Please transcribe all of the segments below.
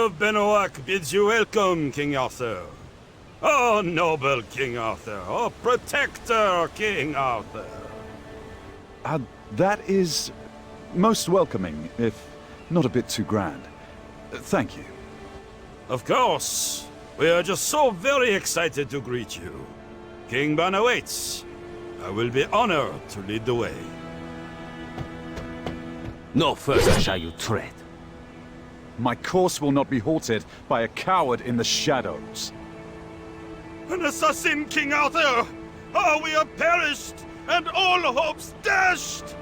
Earl of Benoak bids you welcome, King Arthur. Oh, noble King Arthur. Oh, protector King Arthur. That is most welcoming, if not a bit too grand. Thank you. Of course. We are just so very excited to greet you. King Ban awaits. I will be honored to lead the way. No further shall you tread. My course will not be halted by a coward in the shadows. An assassin, King Arthur! Oh, we are perished, and all hopes dashed!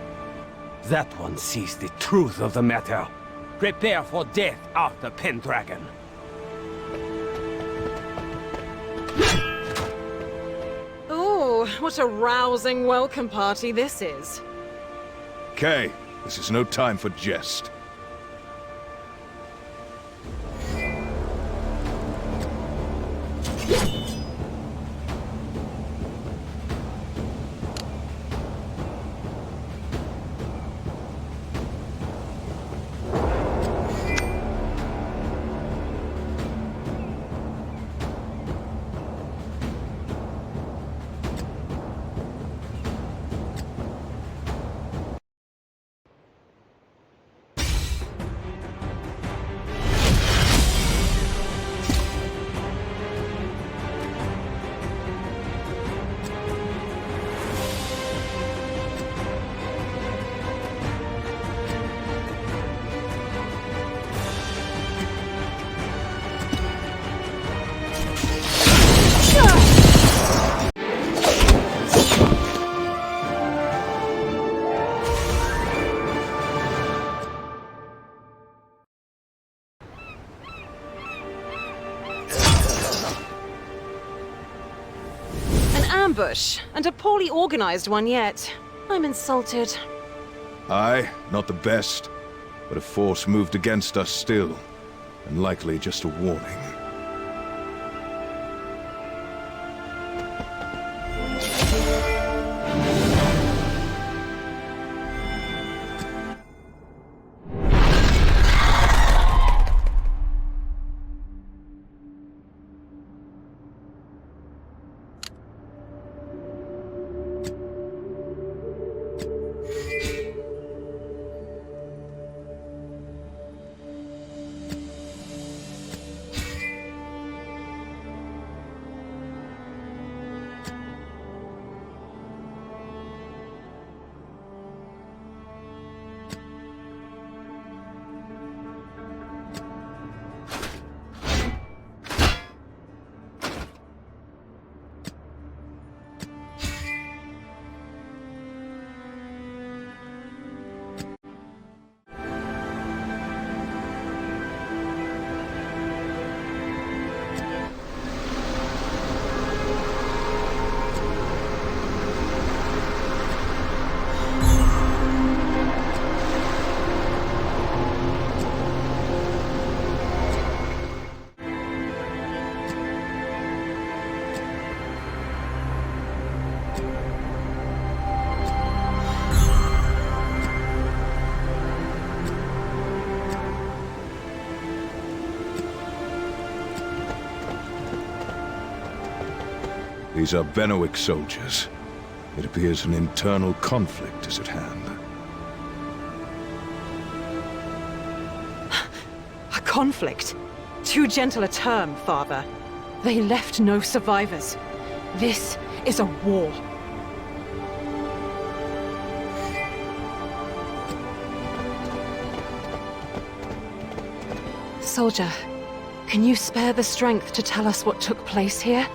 That one sees the truth of the matter. Prepare for death, Arthur Pendragon. Oh, what a rousing welcome party this is. Kay, this is no time for jest. Ambush, and a poorly organized one yet. I'm insulted. Aye, not the best. But a force moved against us still. And likely just a warning. These are Benoak soldiers. It appears an internal conflict is at hand. A conflict? Too gentle a term, Father. They left no survivors. This is a war. Soldier, can you spare the strength to tell us what took place here?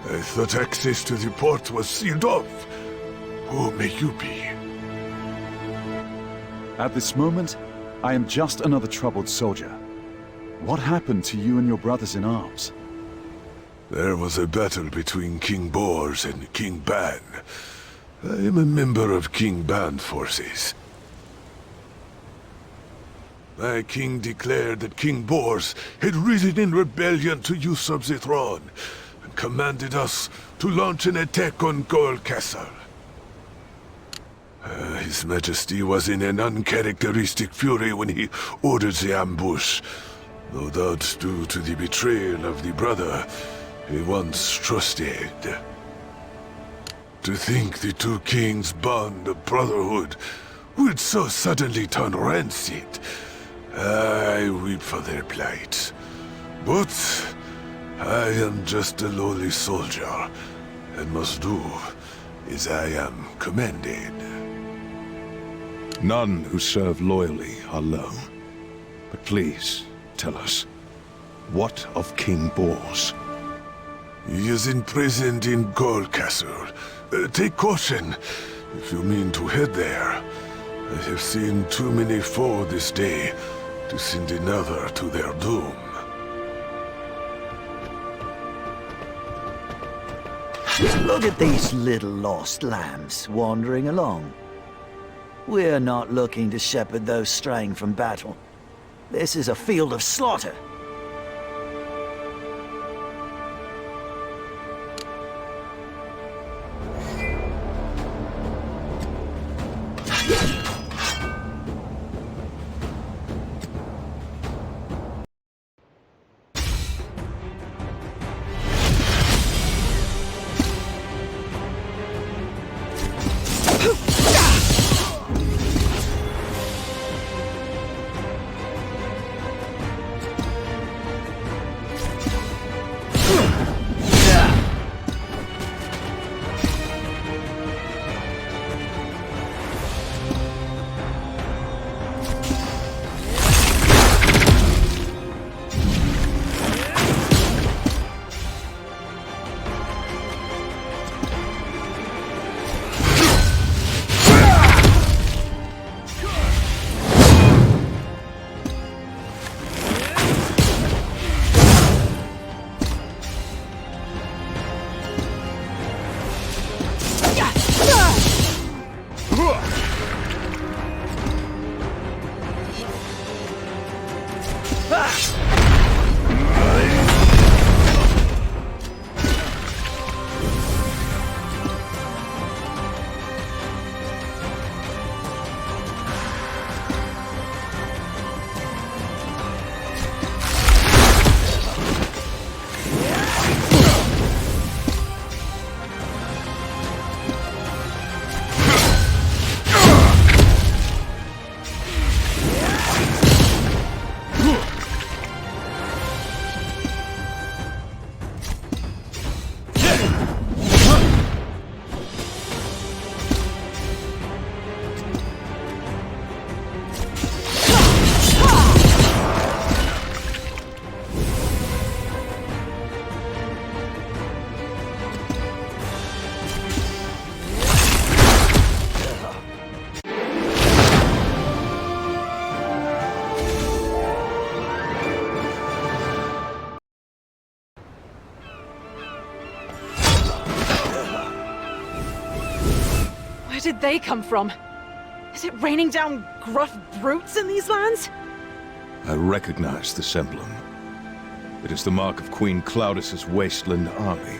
I thought access to the port was sealed off. Who may you be? At this moment, I am just another troubled soldier. What happened to you and your brothers in arms? There was a battle between King Bors and King Ban. I am a member of King Ban's forces. My king declared that King Bors had risen in rebellion to usurp the throne, and commanded us to launch an attack on Gold Castle. His Majesty was in an uncharacteristic fury when he ordered the ambush, no doubt due to the betrayal of the brother he once trusted. To think the two kings' bond of brotherhood would so suddenly turn rancid. I weep for their plight. But I am just a lowly soldier, and must do as I am commanded. None who serve loyally are low. But please, tell us, what of King Bors? He is imprisoned in Gold Castle. Take caution if you mean to head there. I have seen too many fall this day to send another to their doom. Look at these little lost lambs wandering along. We're not looking to shepherd those straying from battle. This is a field of slaughter. Where did they come from? Is it raining down gruff brutes in these lands? I recognize this emblem. It is the mark of Queen Claudis's wasteland army.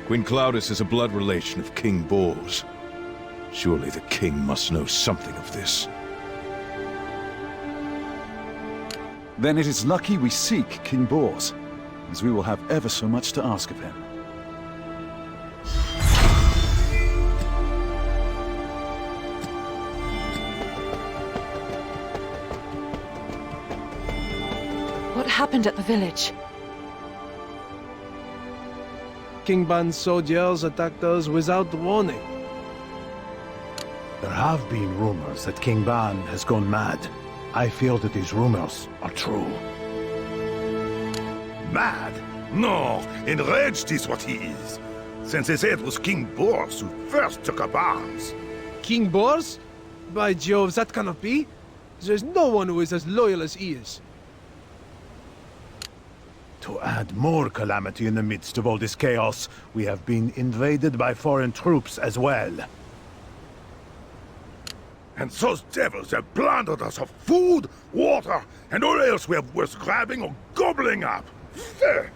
Queen Claudis is a blood relation of King Bors. Surely the king must know something of this. Then it is lucky we seek King Bors, as we will have ever so much to ask of him. What happened at the village? King Ban's soldiers attacked us without warning. There have been rumors that King Ban has gone mad. I feel that these rumors are true. Mad? No, enraged is what he is. Since they say it was King Bors who first took up arms. King Bors? By Jove, that cannot be. There's no one who is as loyal as he is. To add more calamity in the midst of all this chaos, we have been invaded by foreign troops as well. And those devils have plundered us of food, water, and all else we have worth grabbing or gobbling up. Fair.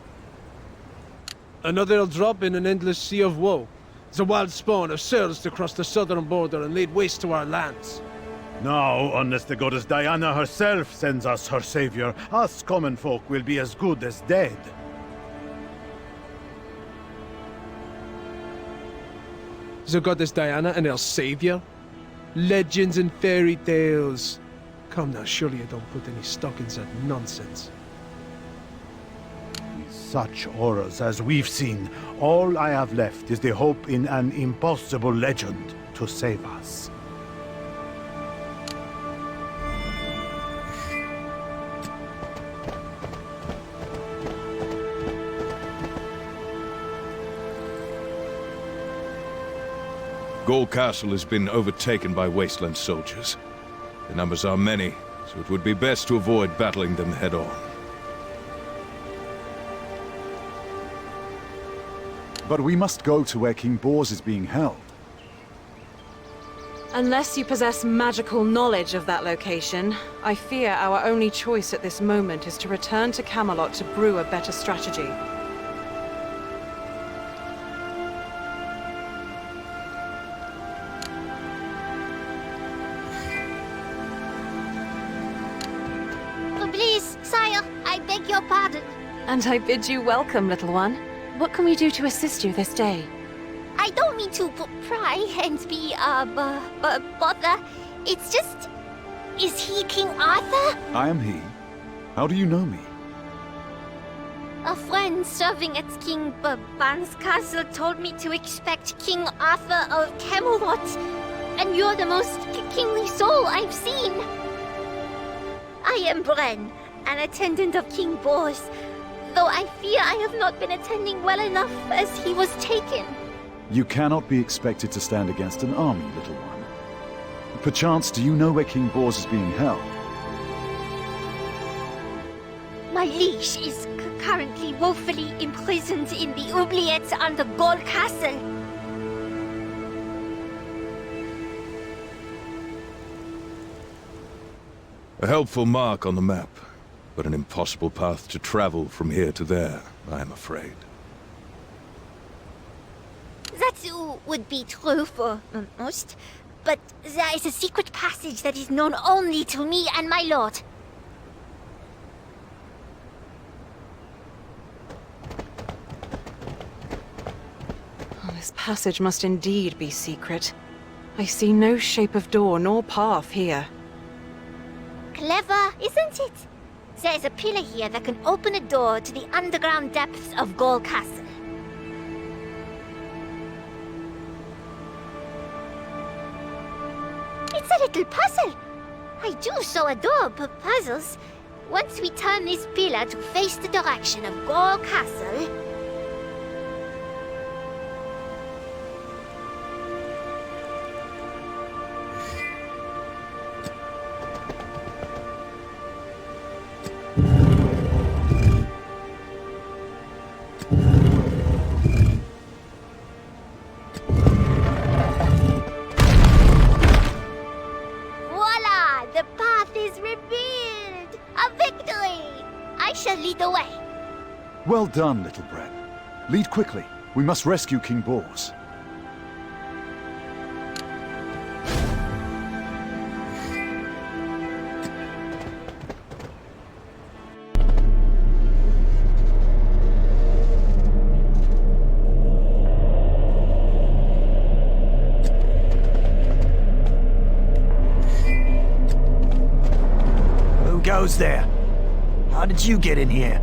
Another drop in an endless sea of woe. The wild spawn have surged across the southern border and laid waste to our lands. Now, unless the goddess Diana herself sends us her savior, us common folk will be as good as dead. The goddess Diana and her savior? Legends and fairy tales. Come now, surely you don't put any stock in that nonsense. Such auras as we've seen, all I have left is the hope in an impossible legend to save us. Gaul Castle has been overtaken by wasteland soldiers. The numbers are many, so it would be best to avoid battling them head-on. But we must go to where King Bors is being held. Unless you possess magical knowledge of that location, I fear our only choice at this moment is to return to Camelot to brew a better strategy. Please, sire, I beg your pardon. And I bid you welcome, little one. What can we do to assist you this day? I don't mean to pry and be, bother. It's just... Is he King Arthur? I am he. How do you know me? A friend serving at King Ban's castle told me to expect King Arthur of Camelot. And you're the most kingly soul I've seen. I am Bren, an attendant of King Bors, though I fear I have not been attending well enough as he was taken. You cannot be expected to stand against an army, little one. Perchance, do you know where King Bors is being held? My liege is currently woefully imprisoned in the oubliettes under Gaul Castle. A helpful mark on the map, but an impossible path to travel from here to there, I am afraid. That would be true for most, but there is a secret passage that is known only to me and my lord. Oh, this passage must indeed be secret. I see no shape of door nor path here. Clever, isn't it? There's a pillar here that can open a door to the underground depths of Gaul Castle. It's a little puzzle. I do so adore puzzles. Once we turn this pillar to face the direction of Gaul Castle... Well done, little Bren. Lead quickly. We must rescue King Bors. Who goes there? How did you get in here?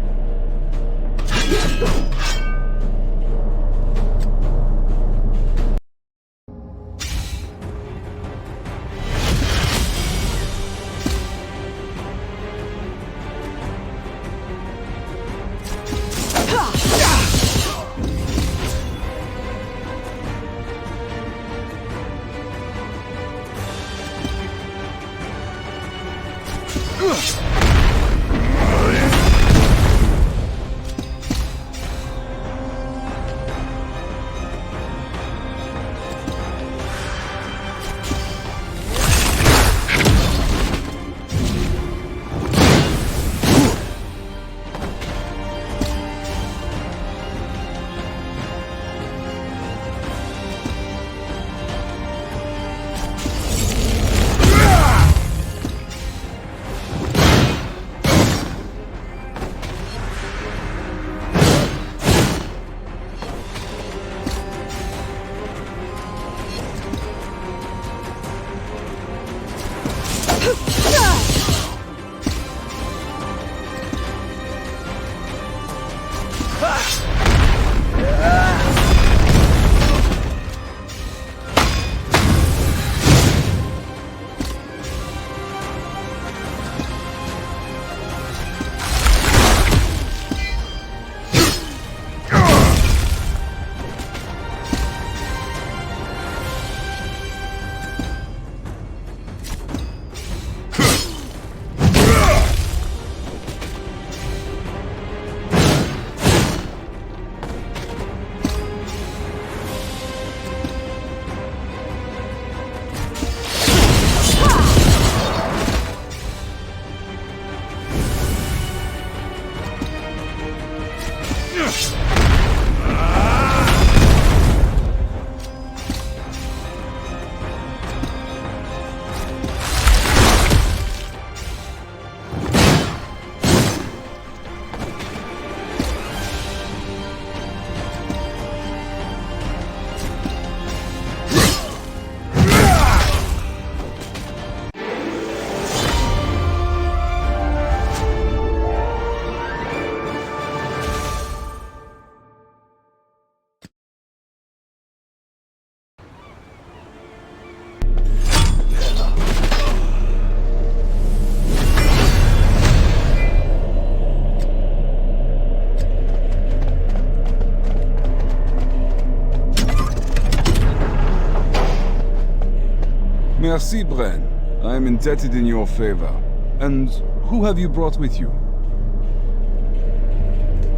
Merci, Bren. I am indebted in your favor. And who have you brought with you?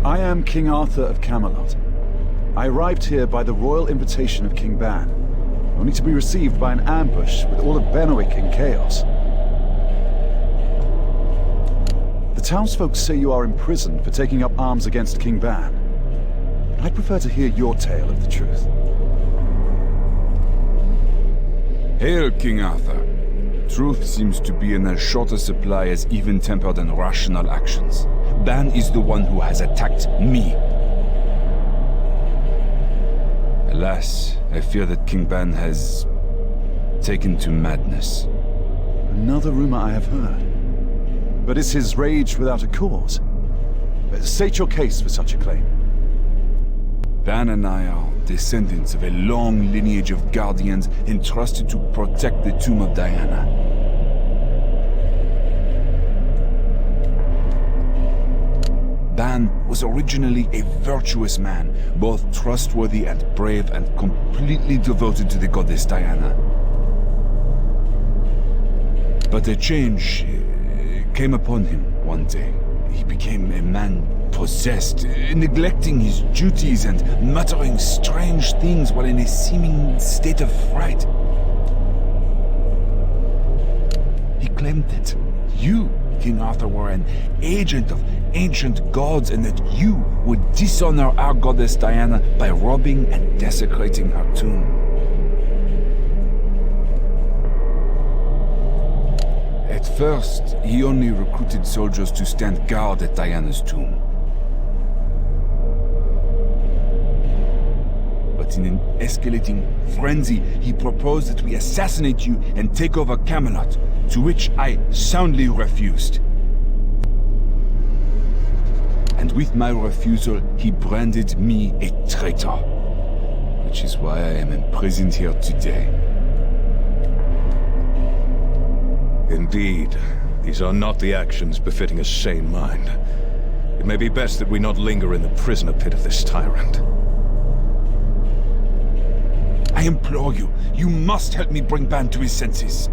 I am King Arthur of Camelot. I arrived here by the royal invitation of King Ban, only to be received by an ambush with all of Benwick in chaos. The townsfolk say you are imprisoned for taking up arms against King Ban. But I'd prefer to hear your tale of the truth. Hail, King Arthur. Truth seems to be in as short a supply as even-tempered and rational actions. Ban is the one who has attacked me. Alas, I fear that King Ban has taken to madness. Another rumor I have heard. But is his rage without a cause? State your case for such a claim. Ban and I are descendants of a long lineage of guardians entrusted to protect the tomb of Diana. Ban was originally a virtuous man, both trustworthy and brave and completely devoted to the goddess Diana. But a change came upon him one day. He became a man possessed, neglecting his duties and muttering strange things while in a seeming state of fright. He claimed that you, King Arthur, were an agent of ancient gods and that you would dishonor our goddess Diana by robbing and desecrating her tomb. At first, he only recruited soldiers to stand guard at Diana's tomb. But in an escalating frenzy, he proposed that we assassinate you and take over Camelot, to which I soundly refused. And with my refusal, he branded me a traitor, which is why I am imprisoned here today. Indeed, these are not the actions befitting a sane mind. It may be best that we not linger in the prisoner pit of this tyrant. I implore you, you must help me bring Ban to his senses.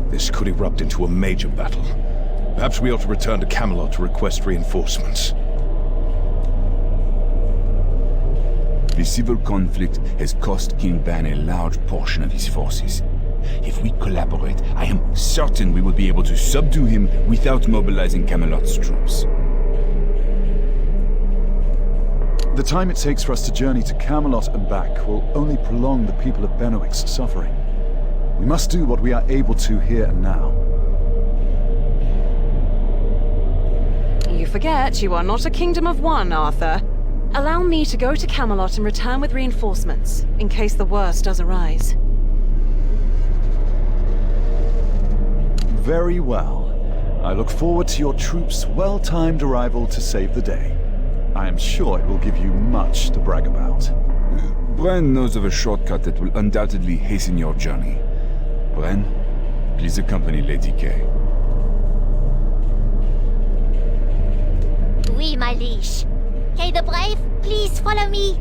This could erupt into a major battle. Perhaps we ought to return to Camelot to request reinforcements. The civil conflict has cost King Ban a large portion of his forces. If we collaborate, I am certain we will be able to subdue him without mobilizing Camelot's troops. The time it takes for us to journey to Camelot and back will only prolong the people of Benwick's suffering. We must do what we are able to here and now. You forget you are not a kingdom of one, Arthur. Allow me to go to Camelot and return with reinforcements, in case the worst does arise. Very well. I look forward to your troops' well-timed arrival to save the day. I am sure it will give you much to brag about. Bren knows of a shortcut that will undoubtedly hasten your journey. Bren, please accompany Lady Kay. Oui, my liege. Kay the Brave, please follow me.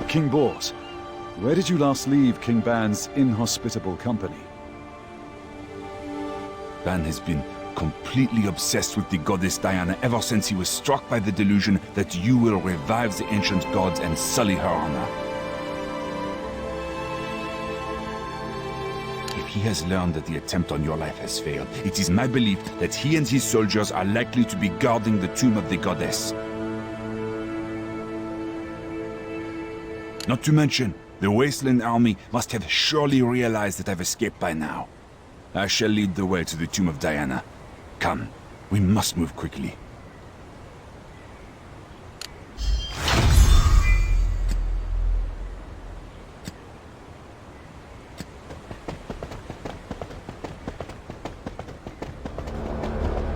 King Bors, where did you last leave King Ban's inhospitable company? Ban has been completely obsessed with the goddess Diana ever since he was struck by the delusion that you will revive the ancient gods and sully her honor. If he has learned that the attempt on your life has failed, it is my belief that he and his soldiers are likely to be guarding the tomb of the goddess. Not to mention, the Wasteland army must have surely realized that I've escaped by now. I shall lead the way to the tomb of Diana. Come, we must move quickly.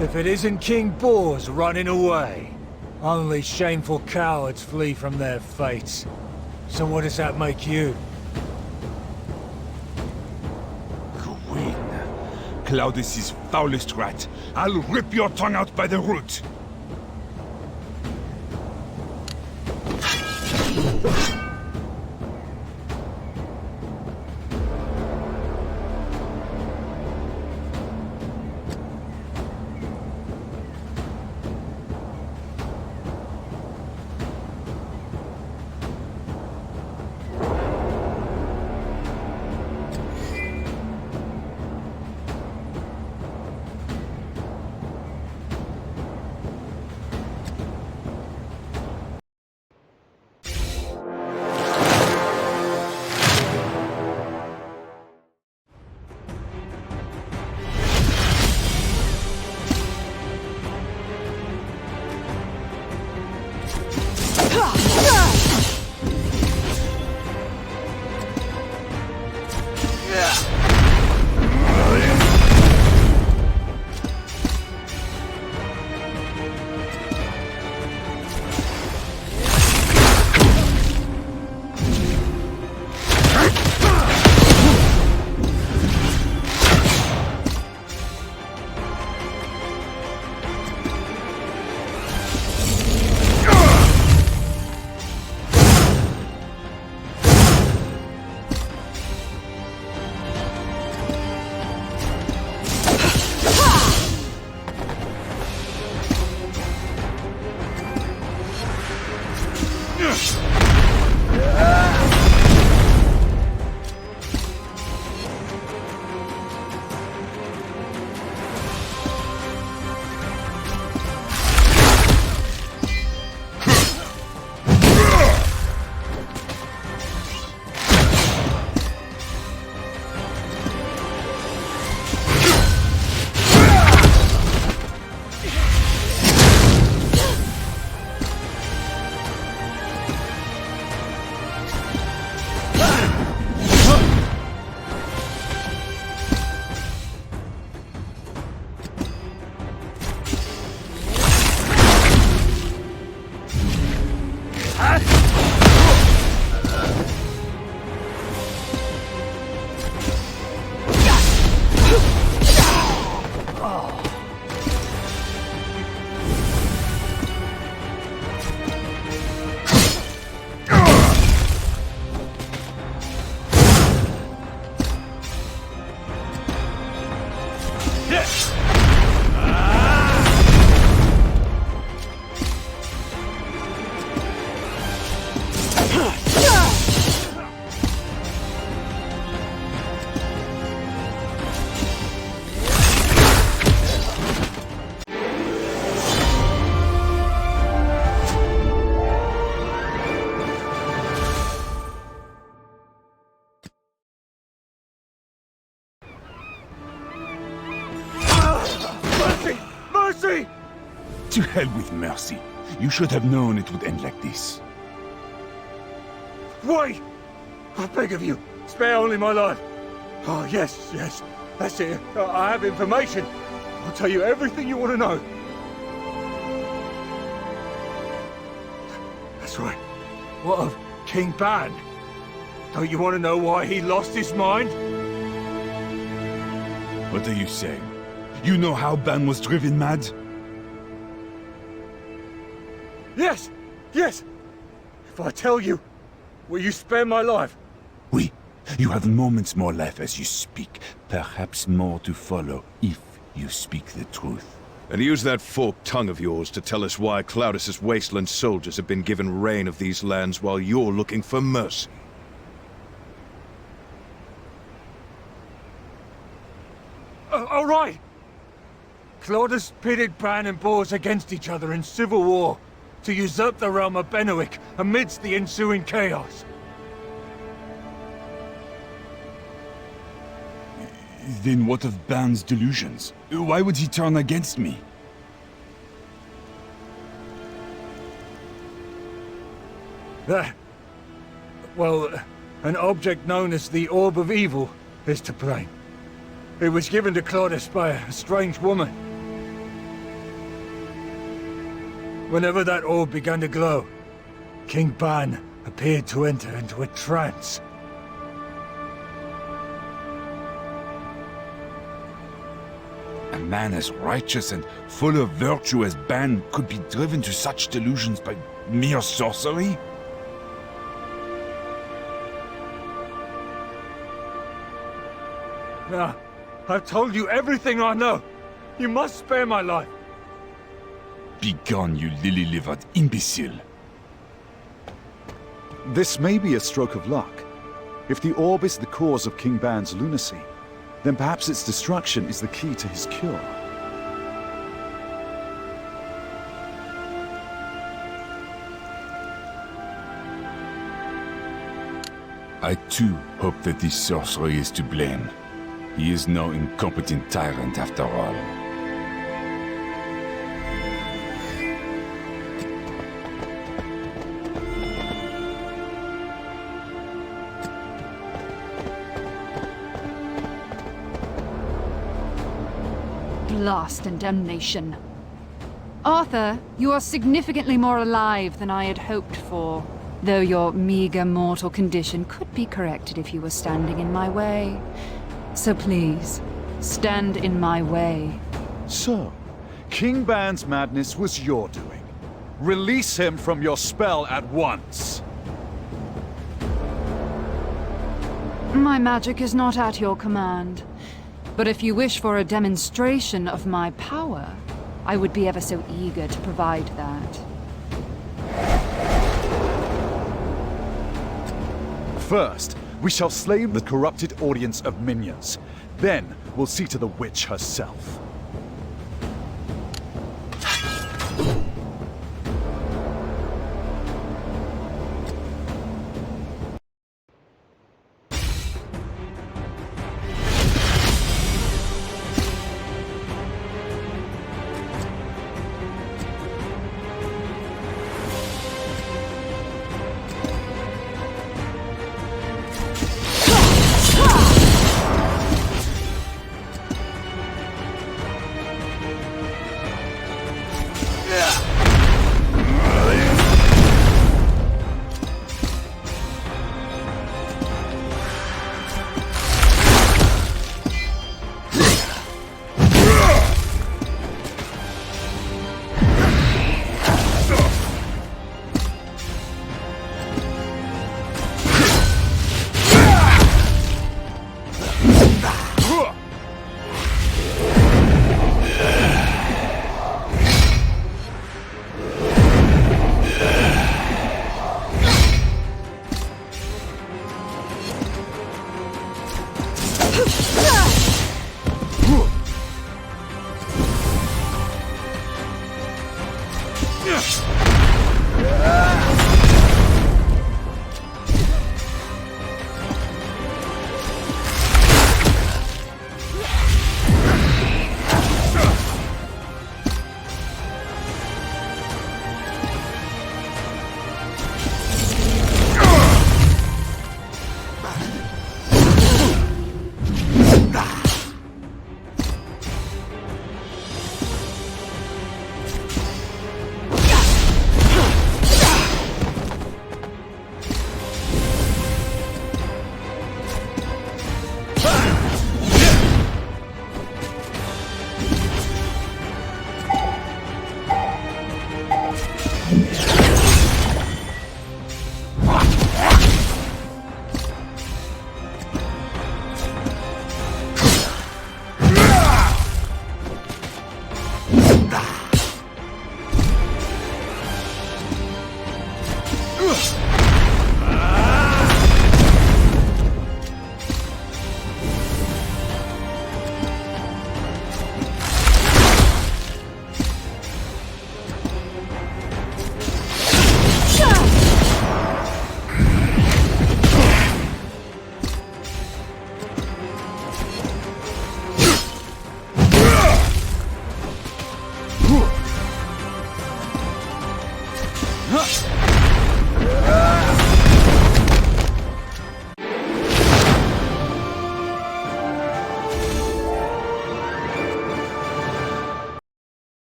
If it isn't King Bors running away, only shameful cowards flee from their fates. So what does that make you? Claudius's foulest rat. I'll rip your tongue out by the root. Mercy! To hell with mercy. You should have known it would end like this. Wait! I beg of you, spare only my life. Oh, yes, yes, that's it. I have information. I'll tell you everything you want to know. That's right. What of King Ban? Don't you want to know why he lost his mind? What are you saying? You know how Ban was driven mad? Yes! Yes! If I tell you, will you spare my life? Oui. You have moments more left as you speak. Perhaps more to follow, if you speak the truth. And use that forked tongue of yours to tell us why Claudius's wasteland soldiers have been given reign of these lands while you're looking for mercy. All right! Claudius pitted Ban and Bors against each other in civil war to usurp the realm of Benowick amidst the ensuing chaos. Then what of Ban's delusions? Why would he turn against me? Well, an object known as the Orb of Evil is to blame. It was given to Claudius by a strange woman. Whenever that orb began to glow, King Ban appeared to enter into a trance. A man as righteous and full of virtue as Ban could be driven to such delusions by mere sorcery? Now, I've told you everything I know. You must spare my life. Begone, you lily-livered imbecile. This may be a stroke of luck. If the orb is the cause of King Ban's lunacy, then perhaps its destruction is the key to his cure. I too hope that this sorcery is to blame. He is no incompetent tyrant after all. Blast and damnation. Arthur, you are significantly more alive than I had hoped for, though your meager mortal condition could be corrected if you were standing in my way. So please, stand in my way. So, King Ban's madness was your doing. Release him from your spell at once. My magic is not at your command. But if you wish for a demonstration of my power, I would be ever so eager to provide that. First, we shall slay the corrupted audience of minions. Then, we'll see to the witch herself.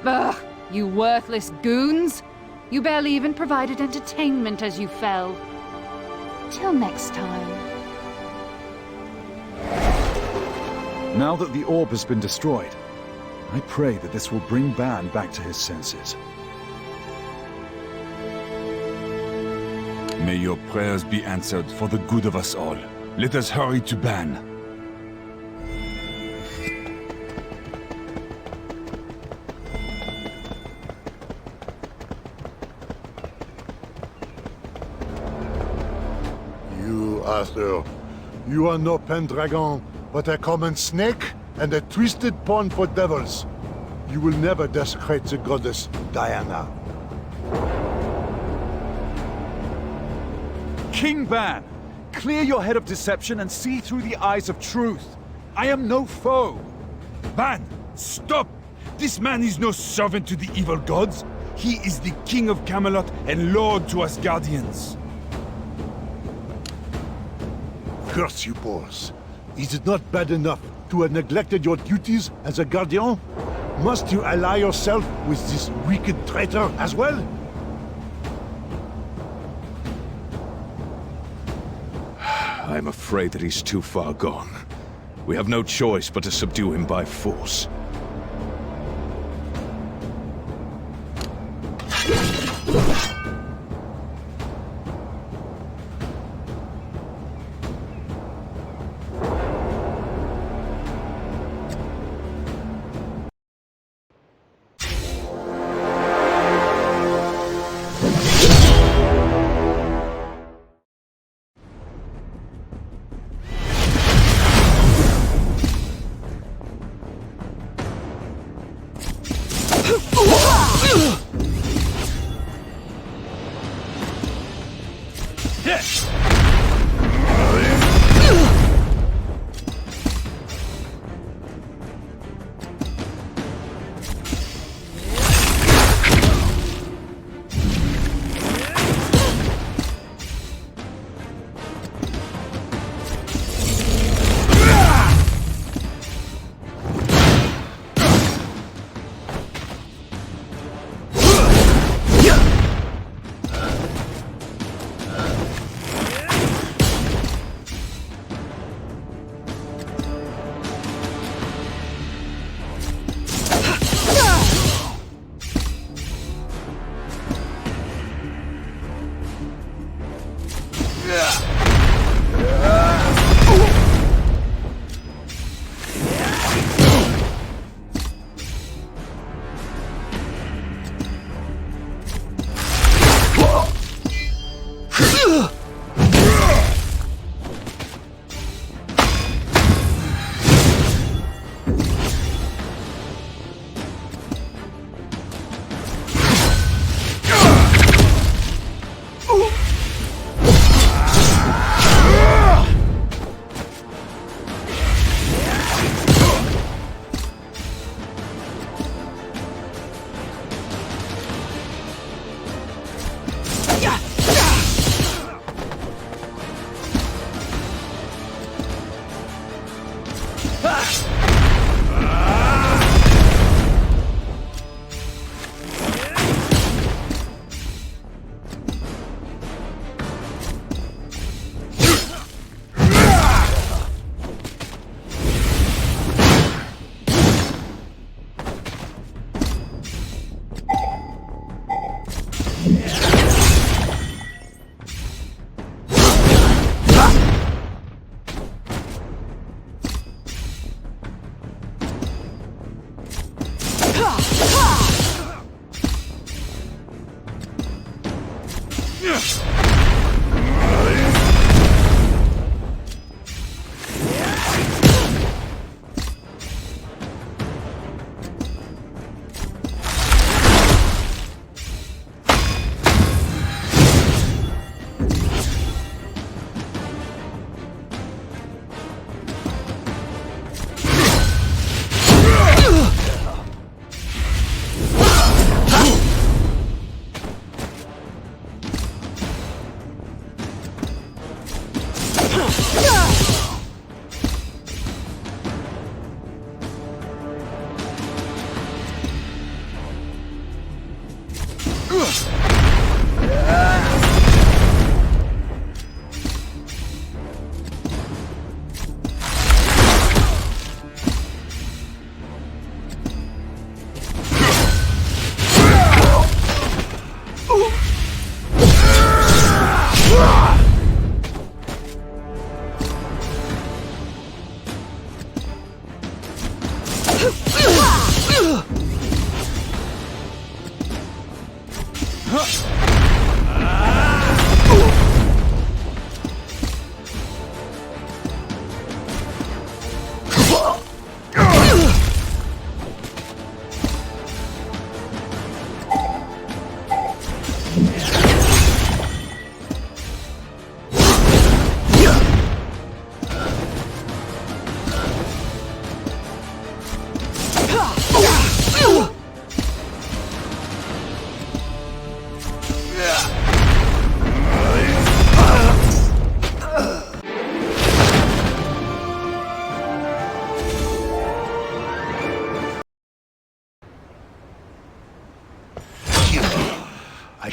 Ugh, you worthless goons! You barely even provided entertainment as you fell. Till next time. Now that the orb has been destroyed, I pray that this will bring Ban back to his senses. May your prayers be answered for the good of us all. Let us hurry to Ban. You, Arthur, you are no Pendragon, but a common snake and a twisted pawn for devils. You will never desecrate the goddess Diana. King Ban, clear your head of deception and see through the eyes of truth. I am no foe. Ban, stop! This man is no servant to the evil gods. He is the king of Camelot and lord to us guardians. Curse you, boys. Is it not bad enough to have neglected your duties as a guardian? Must you ally yourself with this wicked traitor as well? I'm afraid that he's too far gone. We have no choice but to subdue him by force.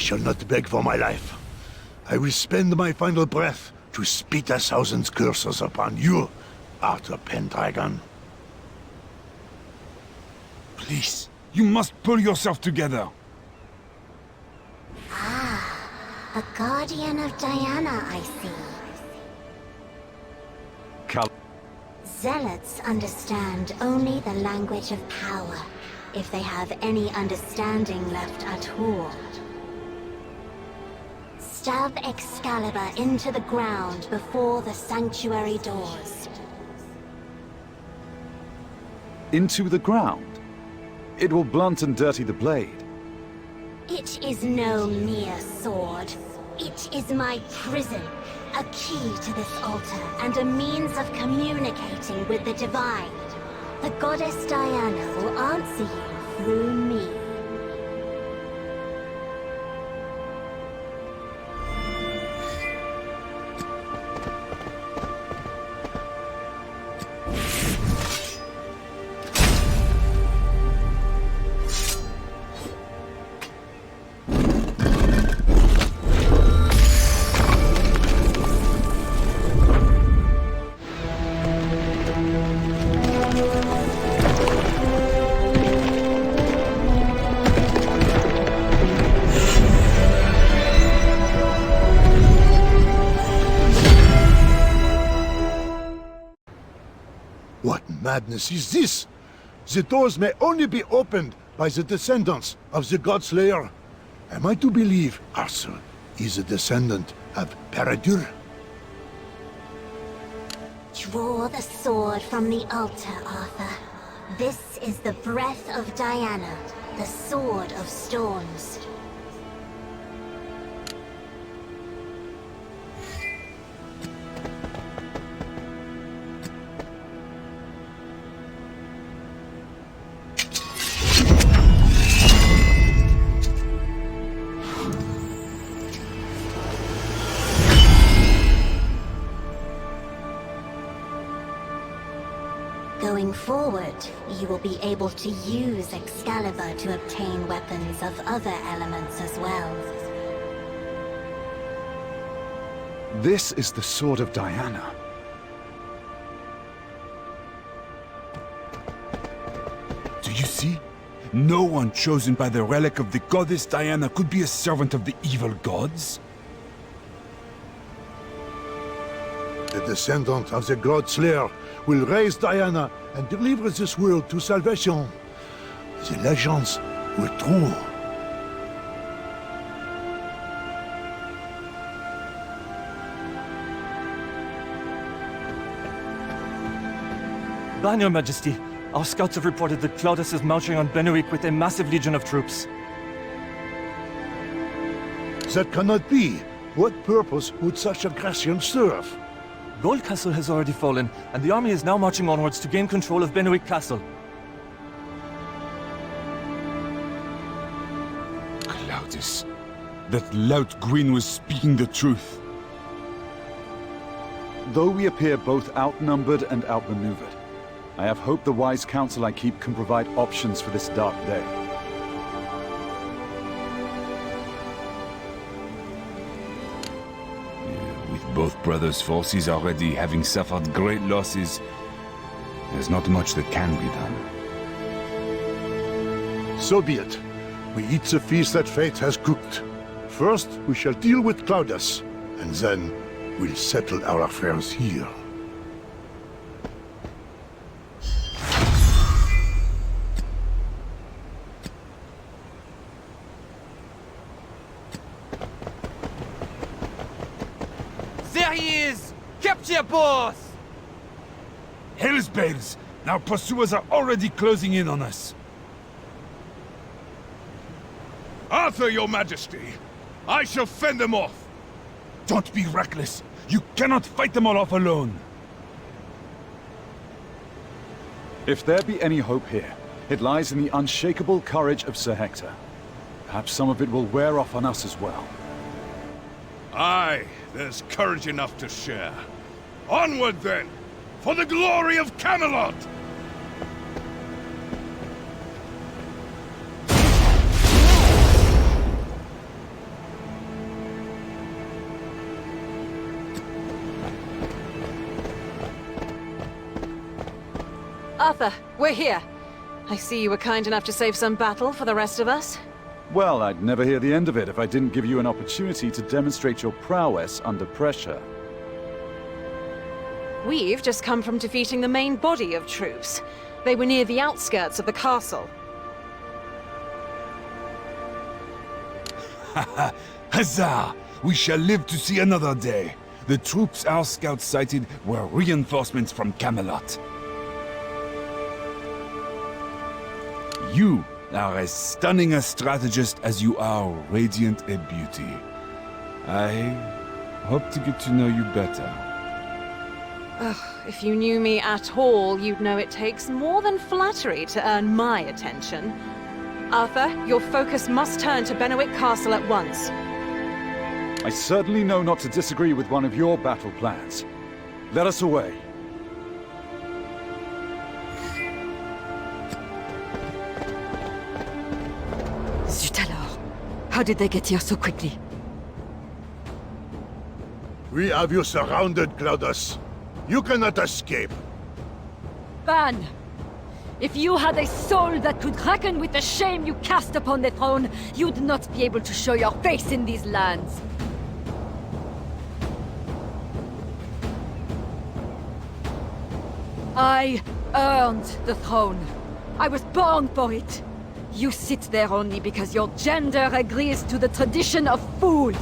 shall not beg for my life. I will spend my final breath to spit 1,000 curses upon you, Arthur Pendragon. Please, you must pull yourself together. A guardian of Diana, I see. Zealots understand only the language of power, if they have any understanding left at all. Stab Excalibur into the ground before the sanctuary doors. Into the ground? It will blunt and dirty the blade. It is no mere sword. It is my prison, a key to this altar and a means of communicating with the divine. The goddess Diana will answer you through me. What madness is this? The doors may only be opened by the descendants of the God Slayer. Am I to believe Arthur is a descendant of Paradur? Draw the sword from the altar, Arthur. This is the breath of Diana, the Sword of Storms. Going forward, you will be able to use Excalibur to obtain weapons of other elements as well. This is the Sword of Diana. Do you see? No one chosen by the relic of the goddess Diana could be a servant of the evil gods. The descendant of the God Slayer will raise Diana and deliver this world to salvation. The legends were true. Ban, Your Majesty. Our scouts have reported that Claudius is marching on Benwick with a massive legion of troops. That cannot be. What purpose would such aggression serve? Gold Castle has already fallen, and the army is now marching onwards to gain control of Benwick Castle. Claudius. That lout Gwyn was speaking the truth. Though we appear both outnumbered and outmaneuvered, I have hope the wise counsel I keep can provide options for this dark day. With both brothers' forces already having suffered great losses, there's not much that can be done. So be it. We eat the feast that fate has cooked. First, we shall deal with Claudius, and then we'll settle our affairs here. There he is! Capture, boss! Hell's bells! Our pursuers are already closing in on us. Arthur, Your Majesty! I shall fend them off! Don't be reckless! You cannot fight them all off alone! If there be any hope here, it lies in the unshakable courage of Sir Hector. Perhaps some of it will wear off on us as well. Aye, there's courage enough to share. Onward, then! For the glory of Camelot! Arthur, we're here. I see you were kind enough to save some battle for the rest of us. Well, I'd never hear the end of it if I didn't give you an opportunity to demonstrate your prowess under pressure. We've just come from defeating the main body of troops. They were near the outskirts of the castle. Huzzah! We shall live to see another day. The troops our scouts sighted were reinforcements from Camelot. You are as stunning a strategist as you are radiant a beauty. I hope to get to know you better. If you knew me at all, you'd know it takes more than flattery to earn my attention. Arthur, your focus must turn to Benwick Castle at once. I certainly know not to disagree with one of your battle plans. Let us away. Zut alors! How did they get here so quickly? We have you surrounded, Claudius. You cannot escape. Ban! If you had a soul that could reckon with the shame you cast upon the throne, you'd not be able to show your face in these lands. I earned the throne. I was born for it. You sit there only because your gender agrees to the tradition of fools.